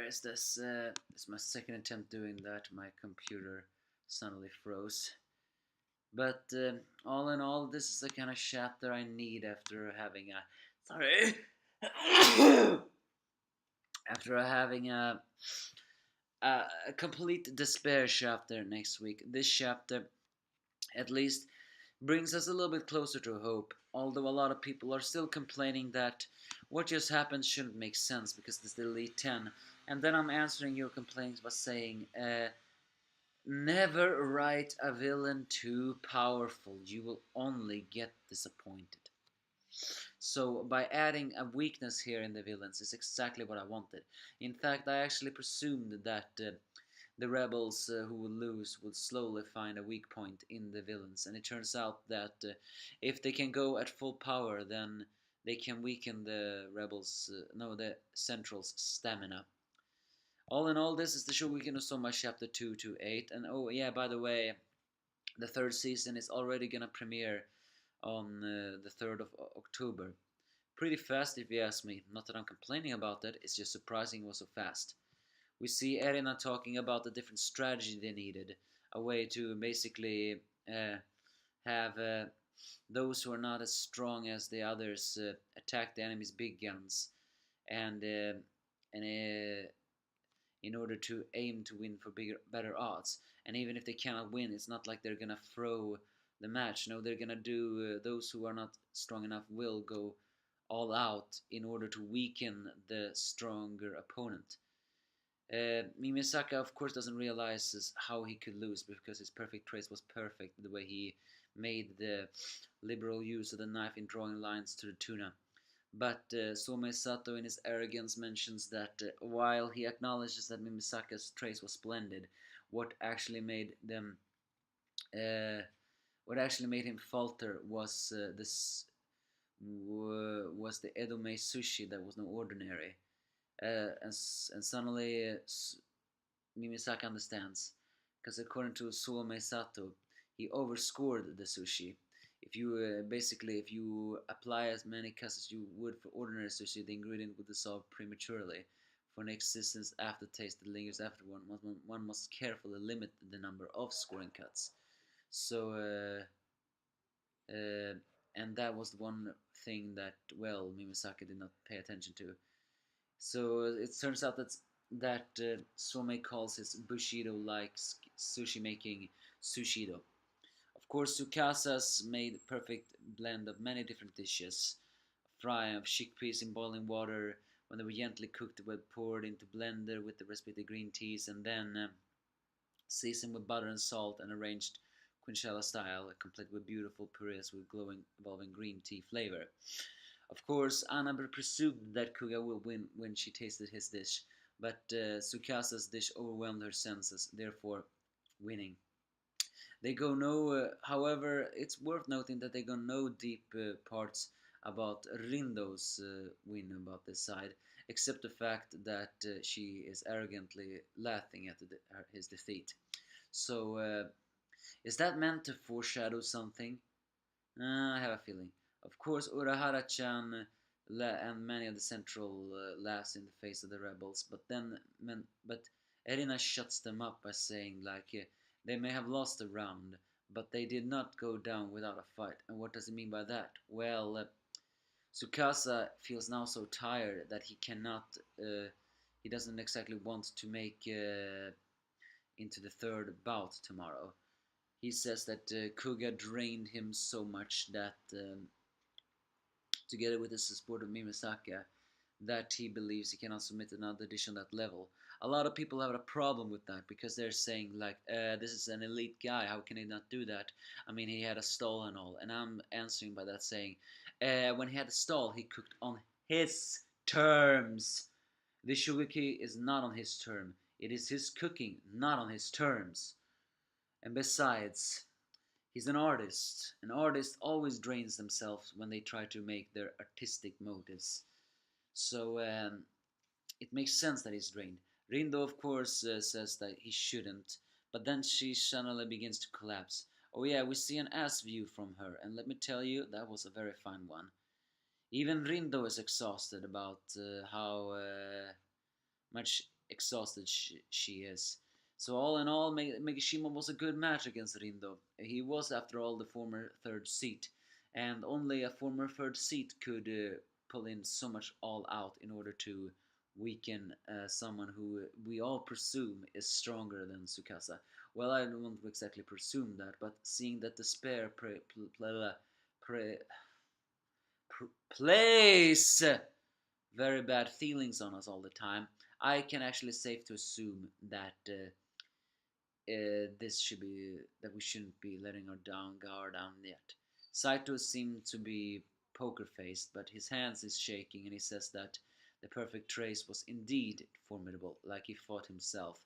is this? This is my second attempt doing that. My computer suddenly froze. But all in all, this is the kind of chapter I need after having a sorry. After having a complete despair chapter next week. This chapter, at least, brings us a little bit closer to hope. Although a lot of people are still complaining that what just happened shouldn't make sense because it's the Elite 10. And then I'm answering your complaints by saying, never write a villain too powerful. You will only get disappointed. So by adding a weakness here in the villains is exactly what I wanted. In fact, I actually presumed that the rebels who will lose will slowly find a weak point in the villains, and it turns out that if they can go at full power, then they can weaken the rebels, the Central's stamina. All in all, this is the Shokugeki no Soma chapter 2 to 8, and oh yeah, by the way, the third season is already gonna premiere on the 3rd of October. Pretty fast if you ask me. Not that I'm complaining about it, it's just surprising it was so fast. We see Erina talking about the different strategy they needed, a way to basically have those who are not as strong as the others attack the enemy's big guns, and in order to aim to win for better odds. And even if they cannot win, it's not like they're gonna throw the match. No, they're gonna do. Those who are not strong enough will go all out in order to weaken the stronger opponent. Mimisaka, of course, doesn't realize how he could lose because his perfect trace was perfect, the way he made the liberal use of the knife in drawing lines to the tuna. But Soma Sato, in his arrogance, mentions that while he acknowledges that Mimisaka's trace was splendid, what actually made uh, him falter was was the edome sushi that was no ordinary. And suddenly Mimisaka understands, because according to Suome Sato, he overscored the sushi. If you if you apply as many cuts as you would for ordinary sushi, the ingredient would dissolve prematurely. For an existence aftertaste that lingers after one must carefully limit the number of scoring cuts. So, and that was one thing that, well, Mimisaka did not pay attention to. So it turns out that Some calls his Bushido-like sushi making sushido. Of course, Sukasa's made a perfect blend of many different dishes. A fry of chickpeas in boiling water. When they were gently cooked, they were poured into blender with the respective green teas, and then seasoned with butter and salt and arranged quinchella style, complete with beautiful purees with glowing, evolving green tea flavor. Of course, Anna presumed that Kuga will win when she tasted his dish, but Sukasa's dish overwhelmed her senses, therefore winning. They go no, however, it's worth noting that they go no deep parts about Rindo's win about this side, except the fact that she is arrogantly laughing at his defeat. So, is that meant to foreshadow something? I have a feeling. Of course, Urahara-chan and many of the central laughs in the face of the rebels, but Erina shuts them up by saying like they may have lost a round, but they did not go down without a fight. And what does it mean by that? Well, Tsukasa feels now so tired that he cannot, he doesn't exactly want to make into the third bout tomorrow. He says that Kuga drained him so much that, together with the support of Mimisaka, that he believes he cannot submit another dish on that level. A lot of people have a problem with that because they're saying like, this is an elite guy, how can he not do that? I mean, he had a stall and all, and I'm answering by that saying, when he had a stall, he cooked on his terms. The Shokugeki is not on his term. It is his cooking, not on his terms. And besides, he's an artist. An artist always drains themselves when they try to make their artistic motives. So it makes sense that he's drained. Rindo, of course, says that he shouldn't, but then she suddenly begins to collapse. Oh yeah, we see an ass view from her, and let me tell you, that was a very fine one. Even Rindo is exhausted about how much exhausted she is. So all in all, Megashima was a good match against Rindo. He was, after all, the former third seat, and only a former third seat could pull in so much all out in order to weaken someone who we all presume is stronger than Tsukasa. Well, I don't want to exactly presume that, but seeing that Despair place very bad feelings on us all the time, I can actually safe to assume that this should be that we shouldn't be letting our guard down yet. Saito seemed to be poker faced, but his hands is shaking, and he says that the perfect trace was indeed formidable, like he fought himself.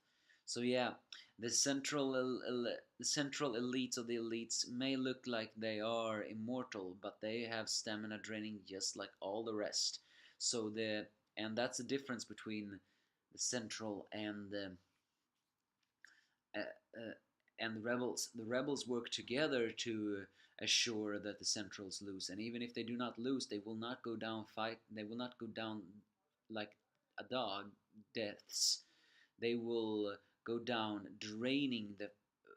So yeah, the central elites of the elites may look like they are immortal, but they have stamina draining just like all the rest. So the and that's the difference between the central uh, uh, and the rebels. The rebels work together to assure that the centrals lose, and even if they do not lose, they will not go down fight. They will not go down like a dog deaths. They will go down draining the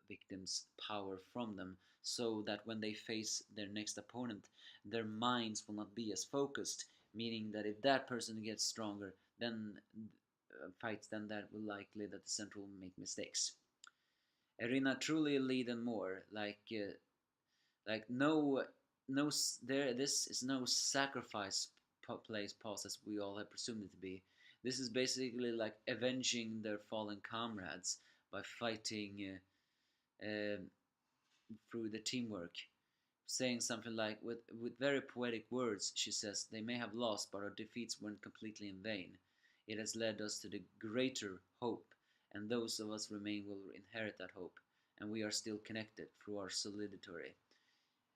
victim's power from them, so that when they face their next opponent, their minds will not be as focused. Meaning that if that person gets stronger, then fights, then that will likely that the central will make mistakes. Arena truly lead and more like no there this is no sacrifice place pause as we all have presumed it to be. This is basically like avenging their fallen comrades by fighting through the teamwork, saying something like, with very poetic words, she says, they may have lost, but our defeats weren't completely in vain. It has led us to the greater hope, and those of us remain will inherit that hope, and we are still connected through our solidity.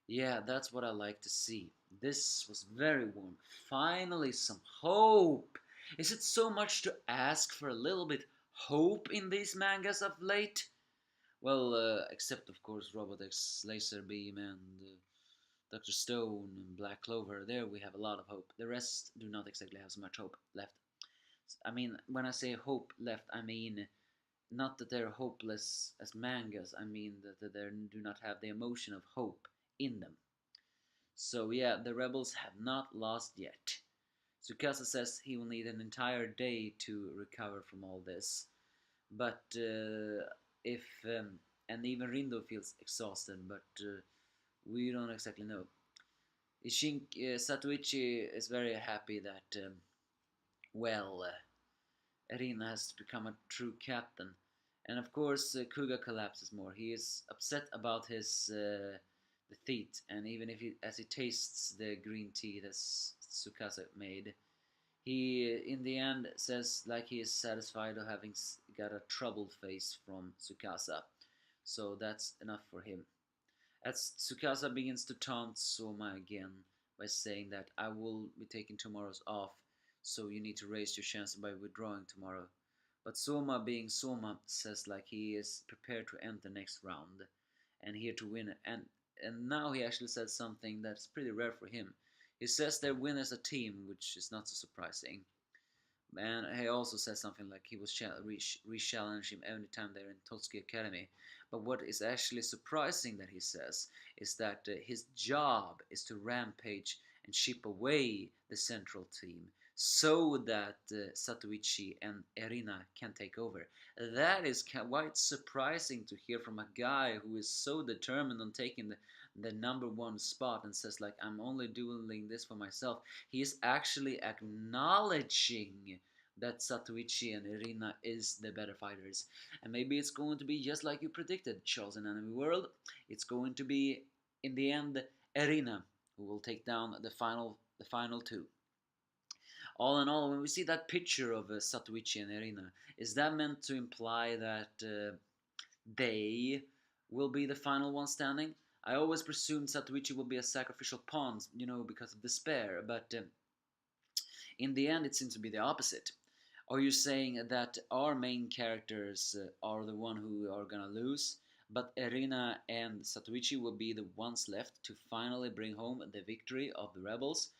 Yeah, that's what I like to see. This was very warm. Finally, some hope. Is it so much to ask for a little bit hope in these mangas of late? Well, except of course Robotech, Laser Beam, and Dr. Stone and Black Clover. There we have a lot of hope. The rest do not exactly have so much hope left. I mean, when I say hope left, I mean not that they're hopeless as mangas. I mean that they do not have the emotion of hope in them. So yeah, the rebels have not lost yet. Tsukasa says he will need an entire day to recover from all this. But if and even Rindo feels exhausted, but we don't exactly know. Satoichi is very happy that well, Erina has become a true captain, and of course Kuga collapses more. He is upset about his defeat, and even if as he tastes the green tea that Tsukasa made, he, in the end, says like he is satisfied of having got a troubled face from Tsukasa. So that's enough for him. As Tsukasa begins to taunt Soma again by saying that I will be taking tomorrow's off, so you need to raise your chance by withdrawing tomorrow. But Soma, being Soma, says like he is prepared to end the next round and here to win. And now he actually said something that's pretty rare for him. He says they win as a team, which is not so surprising. And he also says something like he was re-challenge him every time they're in Totsuki Academy. But what is actually surprising that he says is that his job is to rampage and chip away the central team so that Satoichi and Erina can take over. That is quite surprising to hear from a guy who is so determined on taking the number one spot and says like I'm only doing this for myself. He is actually acknowledging that Satoichi and Irina is the better fighters. And maybe it's going to be just like you predicted, Charles in Enemy World. It's going to be, in the end, Irina who will take down the final two. All in all, when we see that picture of Satoichi and Irina, is that meant to imply that they will be the final one standing? I always presumed Satoichi will be a sacrificial pawn, because of despair, but in the end it seems to be the opposite. Are you saying that our main characters are the one who are gonna lose, but Erina and Satoichi will be the ones left to finally bring home the victory of the rebels?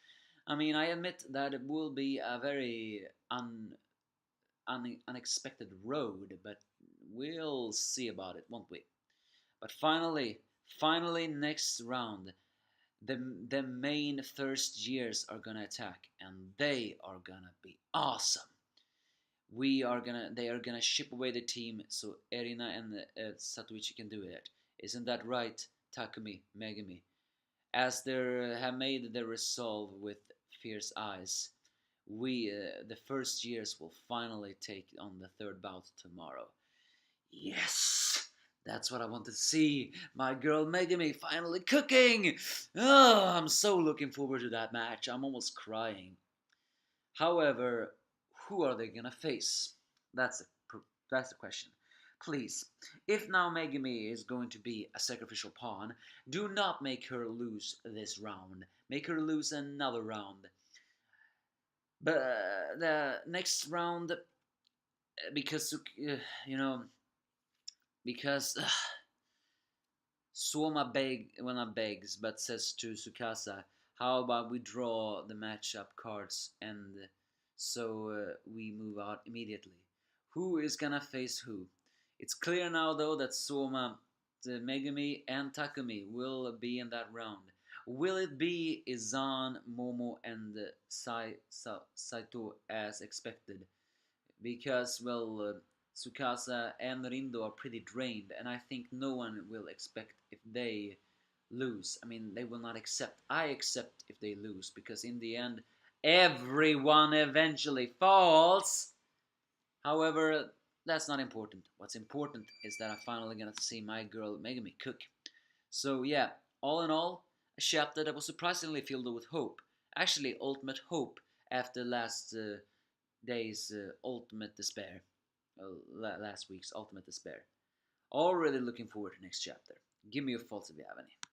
I mean, I admit that it will be a very unexpected road, but we'll see about it, won't we? But finally, next round, the main first years are gonna attack, and they are gonna be awesome. They are gonna ship away the team so Erina and Satoichi can do it. Isn't that right, Takumi, Megumi? As they have made their resolve with fierce eyes, the first years, will finally take on the third bout tomorrow. Yes! That's what I want to see. My girl Megami finally cooking! Oh, I'm so looking forward to that match. I'm almost crying. However, who are they gonna face? That's that's the question. Please, if now Megami is going to be a sacrificial pawn, do not make her lose this round. Make her lose another round. But the next round, because you know, because Soma begs, but says to Tsukasa, "How about we draw the matchup cards and so we move out immediately? Who is gonna face who? It's clear now though that Soma, the Megami, and Takumi will be in that round. Will it be Izan, Momo, and Saito as expected? Because Tsukasa and Rindo are pretty drained, and I think no one will expect if they lose. I mean, they will not accept. I accept if they lose because in the end, everyone eventually falls. However, that's not important. What's important is that I finally gonna see my girl Megami cook. So yeah, all in all, a chapter that was surprisingly filled with hope. Actually, ultimate hope after last day's ultimate despair. Last week's ultimate despair. Already looking forward to next chapter. Give me your thoughts if you have any.